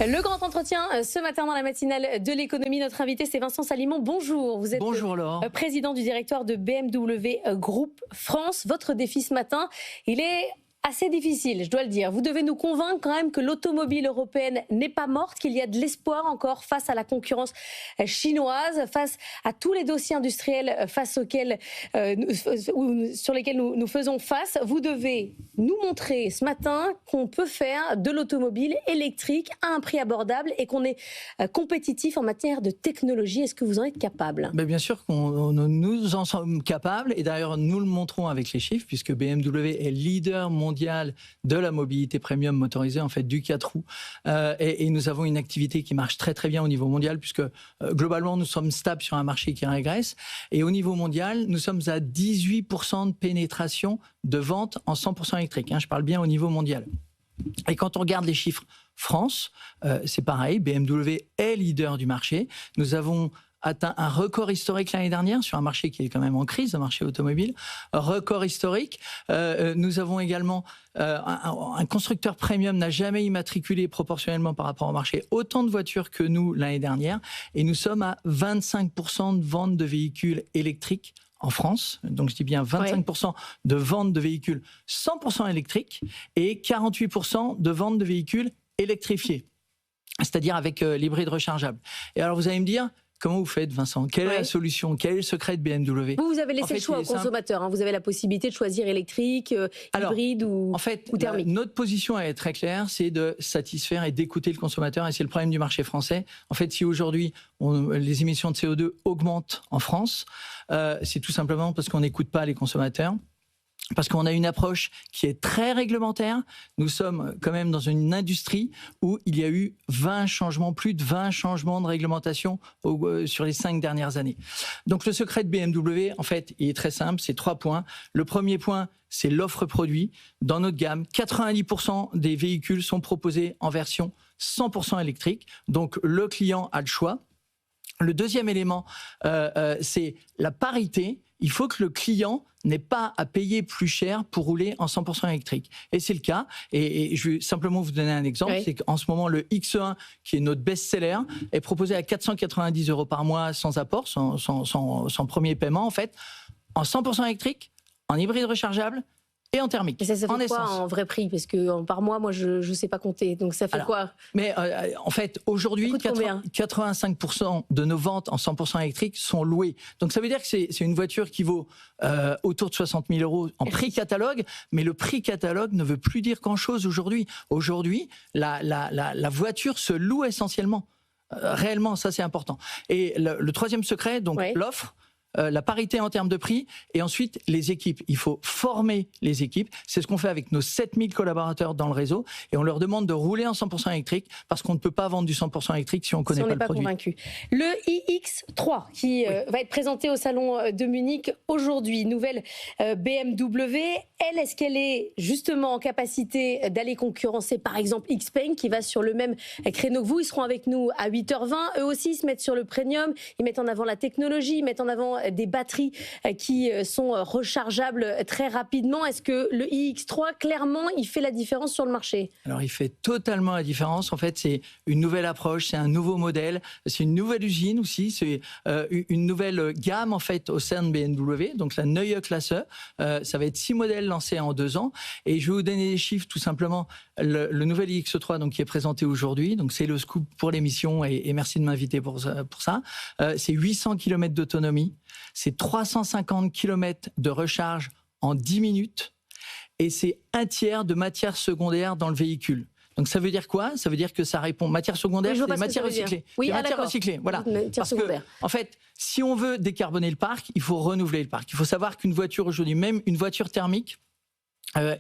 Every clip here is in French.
Le grand entretien ce matin dans la matinale de l'économie. Notre invité, c'est Vincent Salimon. Bonjour. Vous êtes Bonjour Laure. Président du directoire de BMW Group France. Votre défi ce matin, il est assez difficile, je dois le dire. Vous devez nous convaincre quand même que l'automobile européenne n'est pas morte, qu'il y a de l'espoir encore face à la concurrence chinoise, face à tous les dossiers industriels sur lesquels nous faisons face. Vous devez nous montrer ce matin qu'on peut faire de l'automobile électrique à un prix abordable et qu'on est compétitif en matière de technologie. Est-ce que vous en êtes capable ? Bien sûr que nous en sommes capables, et d'ailleurs nous le montrons avec les chiffres, puisque BMW est leader mondial de la mobilité premium motorisée, en fait du 4 roues, et nous avons une activité qui marche très très bien au niveau mondial, puisque globalement nous sommes stables sur un marché qui régresse, et au niveau mondial nous sommes à 18% de pénétration de vente en 100% électrique, je parle bien au niveau mondial. Et quand on regarde les chiffres France, c'est pareil, BMW est leader du marché. Nous avons atteint un record historique l'année dernière sur un marché qui est quand même en crise, un marché automobile, record historique. Nous avons également un constructeur premium n'a jamais immatriculé proportionnellement par rapport au marché autant de voitures que nous l'année dernière, et nous sommes à 25% de vente de véhicules électriques en France, donc je dis bien 25% de vente de véhicules 100% électriques et 48% de vente de véhicules électrifiés, c'est-à-dire avec l'hybride rechargeable. Et alors vous allez me dire, comment vous faites, Vincent ? Quelle est la solution ? Quel est le secret de BMW ? Vous avez laissé le choix aux consommateurs. Vous avez la possibilité de choisir électrique, hybride ou thermique. Notre position est très claire, c'est de satisfaire et d'écouter le consommateur. Et c'est le problème du marché français. En fait, si aujourd'hui les émissions de CO2 augmentent en France, c'est tout simplement parce qu'on n'écoute pas les consommateurs. Parce qu'on a une approche qui est très réglementaire. Nous sommes quand même dans une industrie où il y a eu plus de 20 changements de réglementation sur les 5 dernières années. Donc le secret de BMW, en fait, il est très simple, c'est 3 points. Le premier point, c'est l'offre produit. Dans notre gamme, 90% des véhicules sont proposés en version 100% électrique. Donc le client a le choix. Le deuxième élément, c'est la parité. Il faut que le client n'ait pas à payer plus cher pour rouler en 100% électrique. Et c'est le cas. Et je vais simplement vous donner un exemple. Oui. C'est qu'en ce moment, le X1, qui est notre best-seller, est proposé à 490 € par mois sans apport, sans premier paiement, en fait, en 100% électrique, en hybride rechargeable et en thermique. Et ça fait quoi en vrai prix ? Parce que par mois, moi, je ne sais pas compter. Donc ça fait quoi ? Mais en fait, aujourd'hui, 85% de nos ventes en 100% électrique sont louées. Donc ça veut dire que c'est une voiture qui vaut autour de 60 000 € en prix catalogue. Mais le prix catalogue ne veut plus dire grand-chose aujourd'hui. Aujourd'hui, la voiture se loue essentiellement. Réellement, ça c'est important. Et le troisième secret, donc l'offre. La parité en termes de prix, et ensuite les équipes. Il faut former les équipes. C'est ce qu'on fait avec nos 7000 collaborateurs dans le réseau, et on leur demande de rouler en 100% électrique, parce qu'on ne peut pas vendre du 100% électrique si on ne connaît pas le produit. Convaincu. Le iX3 qui va être présenté au salon de Munich aujourd'hui. Nouvelle BMW. Elle, est-ce qu'elle est justement en capacité d'aller concurrencer par exemple Xpeng qui va sur le même créneau que vous ? Ils seront avec nous à 8h20. Eux aussi, ils se mettent sur le premium. Ils mettent en avant la technologie, ils mettent en avant des batteries qui sont rechargeables très rapidement. Est-ce que le iX3, clairement, il fait la différence sur le marché ? Alors, il fait totalement la différence. En fait, c'est une nouvelle approche, c'est un nouveau modèle, c'est une nouvelle usine aussi, c'est une nouvelle gamme, en fait, au sein de BMW, donc la Neue Klasse. Ça va être 6 modèles lancés en 2 ans. Et je vais vous donner des chiffres, tout simplement. Le nouvel iX3, donc, qui est présenté aujourd'hui, donc c'est le scoop pour l'émission, et merci de m'inviter pour ça. C'est 800 km d'autonomie. C'est 350 km de recharge en 10 minutes, et c'est un tiers de matière secondaire dans le véhicule. Donc ça veut dire quoi ? Ça veut dire que ça répond. Matière secondaire, c'est des matières recyclées. Oui, des matières recyclées, voilà. Parce que, en fait, si on veut décarboner le parc, il faut renouveler le parc. Il faut savoir qu'une voiture aujourd'hui, même une voiture thermique,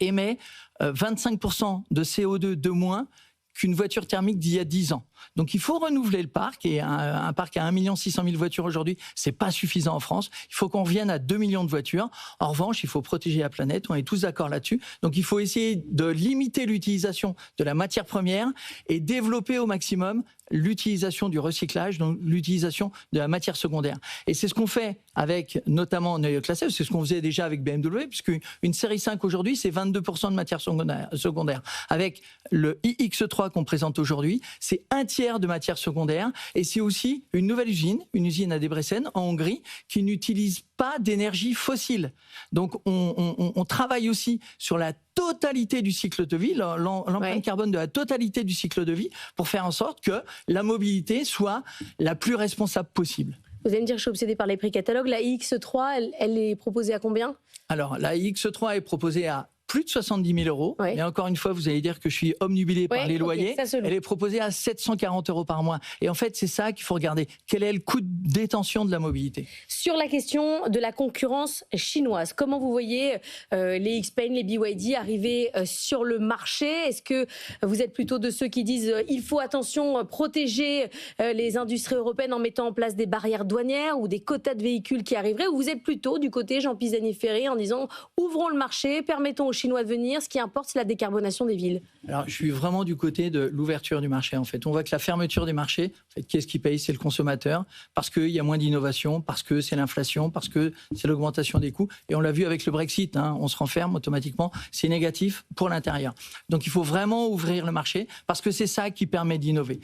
émet 25% de CO2 de moins qu'une voiture thermique d'il y a 10 ans. Donc il faut renouveler le parc, et un parc à 1 600 000 voitures aujourd'hui, c'est pas suffisant en France. Il faut qu'on revienne à 2 millions de voitures. En revanche, il faut protéger la planète, on est tous d'accord là-dessus. Donc il faut essayer de limiter l'utilisation de la matière première et développer au maximum l'utilisation du recyclage, donc l'utilisation de la matière secondaire. Et c'est ce qu'on fait avec notamment Neue Klasse, c'est ce qu'on faisait déjà avec BMW, puisque une série 5 aujourd'hui, c'est 22% de matière secondaire. Avec le iX3 qu'on présente aujourd'hui, c'est un tiers de matière secondaire, et c'est aussi une nouvelle usine, une usine à Debrecen, en Hongrie, qui n'utilise pas d'énergie fossile. Donc on travaille aussi sur la totalité du cycle de vie, l'empreinte carbone de la totalité du cycle de vie, pour faire en sorte que la mobilité soit la plus responsable possible. Vous allez me dire que je suis obsédée par les prix catalogues. La iX3, elle est proposée à combien? Alors, la iX3 est proposée à plus de 70 000 euros. Ouais. Et encore une fois, vous allez dire que je suis omnubilé par les loyers. Elle est proposée à 740 euros par mois. Et en fait, c'est ça qu'il faut regarder. Quel est le coût de détention de la mobilité? Sur la question de la concurrence chinoise, comment vous voyez les XPeng, les BYD arriver sur le marché? Est-ce que vous êtes plutôt de ceux qui disent il faut attention protéger les industries européennes en mettant en place des barrières douanières ou des quotas de véhicules qui arriveraient? Ou vous êtes plutôt du côté Jean Pisani-Ferry en disant ouvrons le marché, permettons aux Chinois de venir, ce qui importe c'est la décarbonation des villes? Alors je suis vraiment du côté de l'ouverture du marché en fait. On voit que la fermeture des marchés, en fait, qu'est-ce qui paye? C'est le consommateur, parce qu'il y a moins d'innovation, parce que c'est l'inflation, parce que c'est l'augmentation des coûts. Et on l'a vu avec le Brexit, hein, on se renferme automatiquement, c'est négatif pour l'intérieur. Donc il faut vraiment ouvrir le marché, parce que c'est ça qui permet d'innover.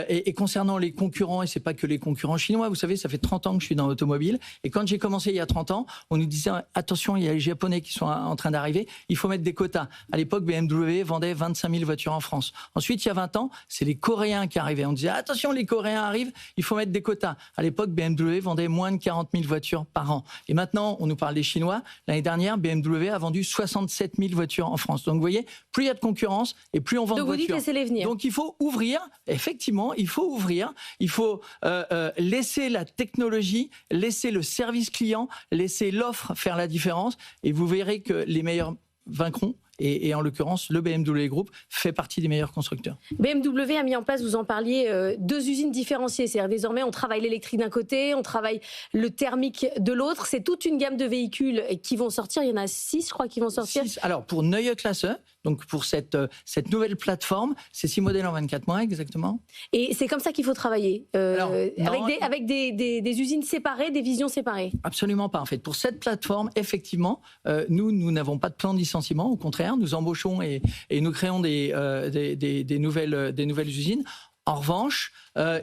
Et concernant les concurrents, et c'est pas que les concurrents chinois, vous savez, ça fait 30 ans que je suis dans l'automobile, et quand j'ai commencé il y a 30 ans, on nous disait attention, il y a les Japonais qui sont en train d'arriver, il faut mettre des quotas. À l'époque, BMW vendait 25 000 voitures en France. Ensuite, il y a 20 ans, c'est les Coréens qui arrivaient. On disait attention, les Coréens arrivent, il faut mettre des quotas. À l'époque, BMW vendait moins de 40 000 voitures par an. Et maintenant, on nous parle des Chinois. L'année dernière, BMW a vendu 67 000 voitures en France. Donc, vous voyez, plus il y a de concurrence et plus on vend de voitures. Donc, vous dites laissez-les venir. Donc, il faut ouvrir. Effectivement, il faut ouvrir. Il faut laisser la technologie, laisser le service client, laisser l'offre faire la différence. Et vous verrez que les meilleurs vaincront. Et en l'occurrence, le BMW Group fait partie des meilleurs constructeurs. BMW a mis en place, vous en parliez, 2 usines différenciées. C'est-à-dire désormais, on travaille l'électrique d'un côté, on travaille le thermique de l'autre. C'est toute une gamme de véhicules qui vont sortir. Il y en a 6, je crois, qui vont sortir. 6. Alors, pour Neue Klasse, donc pour cette nouvelle plateforme, c'est 6 modèles en 24 mois exactement. Et c'est comme ça qu'il faut travailler, avec des usines séparées, des visions séparées? Absolument pas, en fait. Pour cette plateforme, effectivement, nous n'avons pas de plan de licenciement. Au contraire, nous embauchons et nous créons des nouvelles usines. En revanche,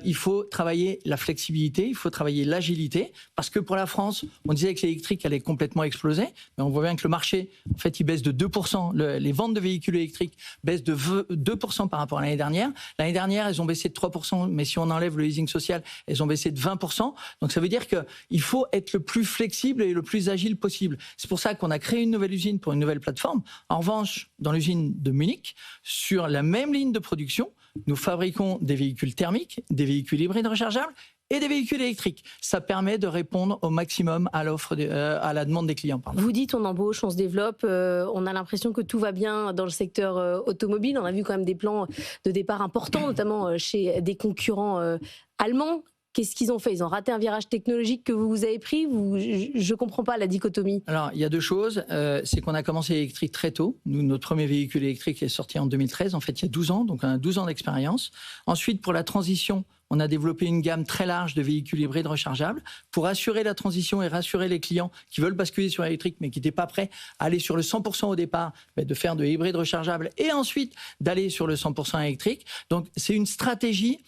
il faut travailler la flexibilité, il faut travailler l'agilité, parce que pour la France, on disait que l'électrique allait complètement exploser, mais on voit bien que le marché, en fait, il baisse de 2%. Les ventes de véhicules électriques baissent de 2% par rapport à l'année dernière. L'année dernière, elles ont baissé de 3%, mais si on enlève le leasing social, elles ont baissé de 20%. Donc ça veut dire qu'il faut être le plus flexible et le plus agile possible. C'est pour ça qu'on a créé une nouvelle usine pour une nouvelle plateforme. En revanche, dans l'usine de Munich, sur la même ligne de production, nous fabriquons des véhicules thermiques, des véhicules hybrides rechargeables et des véhicules électriques. Ça permet de répondre au maximum à l'offre, à la demande des clients. Pardon. Vous dites on embauche, on se développe, on a l'impression que tout va bien dans le secteur automobile. On a vu quand même des plans de départ importants, notamment chez des concurrents allemands. Qu'est-ce qu'ils ont fait? Ils ont raté un virage technologique que vous avez pris? Je ne comprends pas la dichotomie. Alors, il y a 2 choses. C'est qu'on a commencé l'électrique très tôt. Nous, notre premier véhicule électrique est sorti en 2013. En fait, il y a 12 ans, donc on a 12 ans d'expérience. Ensuite, pour la transition, on a développé une gamme très large de véhicules hybrides rechargeables pour assurer la transition et rassurer les clients qui veulent basculer sur l'électrique mais qui n'étaient pas prêts à aller sur le 100% au départ, de faire de hybrides rechargeables et ensuite d'aller sur le 100% électrique. Donc, c'est une stratégie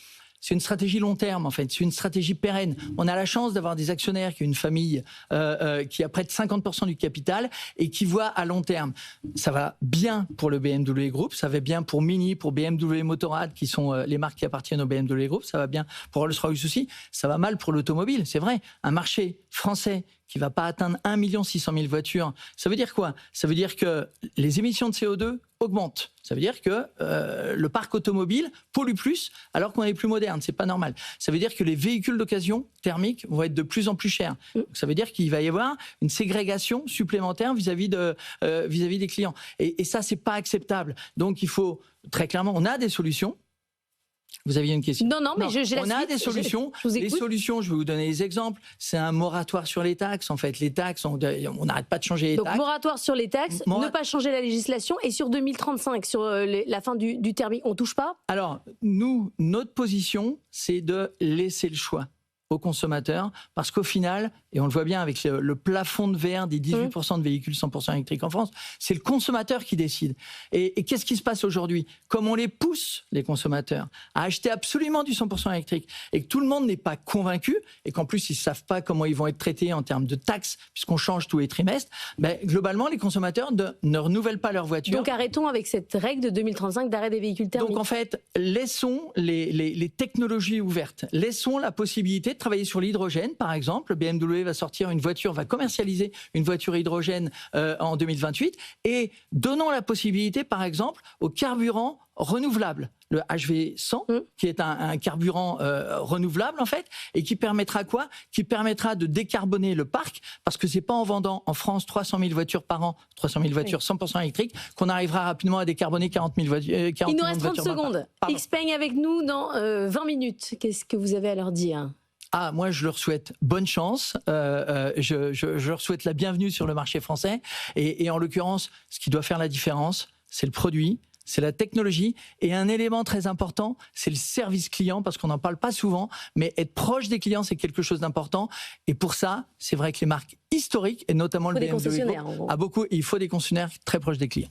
long terme, en fait. C'est une stratégie pérenne. On a la chance d'avoir des actionnaires qui ont une famille qui a près de 50% du capital et qui voit à long terme. Ça va bien pour le BMW Group, ça va bien pour Mini, pour BMW Motorrad, qui sont les marques qui appartiennent au BMW Group, ça va bien pour Rolls-Royce aussi, ça va mal pour l'automobile, c'est vrai. Un marché français qui ne va pas atteindre 1 600 000 voitures, ça veut dire quoi? Ça veut dire que les émissions de CO2 augmentent. Ça veut dire que le parc automobile pollue plus alors qu'on est plus moderne. C'est pas normal. Ça veut dire que les véhicules d'occasion thermiques vont être de plus en plus chers. Donc, ça veut dire qu'il va y avoir une ségrégation supplémentaire vis-à-vis des clients. Et ça, c'est pas acceptable. Donc il faut, très clairement, on a des solutions. Vous aviez une question? Non, mais j'ai la On a suite. des solutions. Je vous Les écoute. solutions, je vais vous donner des exemples. C'est un moratoire sur les taxes. En fait, les taxes, on n'arrête pas de changer les Donc, taxes. moratoire sur les taxes, ne pas changer la législation. Et sur 2035, sur la fin du terme, on touche pas? Alors, nous, notre position, c'est de laisser le choix aux consommateurs, parce qu'au final, et on le voit bien avec le plafond de verre des 18% de véhicules 100% électriques en France, c'est le consommateur qui décide. Et qu'est-ce qui se passe aujourd'hui? Comme on les pousse, les consommateurs, à acheter absolument du 100% électrique, et que tout le monde n'est pas convaincu, et qu'en plus ils ne savent pas comment ils vont être traités en termes de taxes, puisqu'on change tous les trimestres, ben, globalement, les consommateurs ne renouvellent pas leur voiture. Donc arrêtons avec cette règle de 2035 d'arrêt des véhicules thermiques. Donc en fait, laissons les technologies ouvertes, laissons la possibilité de travailler sur l'hydrogène, par exemple. BMW va sortir va commercialiser une voiture hydrogène en 2028, et donnons la possibilité, par exemple, au carburant renouvelable, le HV100, qui est un carburant renouvelable en fait, et qui permettra quoi? Qui permettra de décarboner le parc, parce que c'est pas en vendant en France 300 000 voitures par an, 300 000 voitures 100% électriques, qu'on arrivera rapidement à décarboner 40 000 voitures. Il nous reste 30 secondes. Xpeng avec nous dans 20 minutes. Qu'est-ce que vous avez à leur dire? Moi, je leur souhaite bonne chance. Je leur souhaite la bienvenue sur le marché français. Et en l'occurrence, ce qui doit faire la différence, c'est le produit, c'est la technologie. Et un élément très important, c'est le service client, parce qu'on n'en parle pas souvent. Mais être proche des clients, c'est quelque chose d'important. Et pour ça, c'est vrai que les marques historiques, et notamment le BMW, il faut des concessionnaires très proches des clients.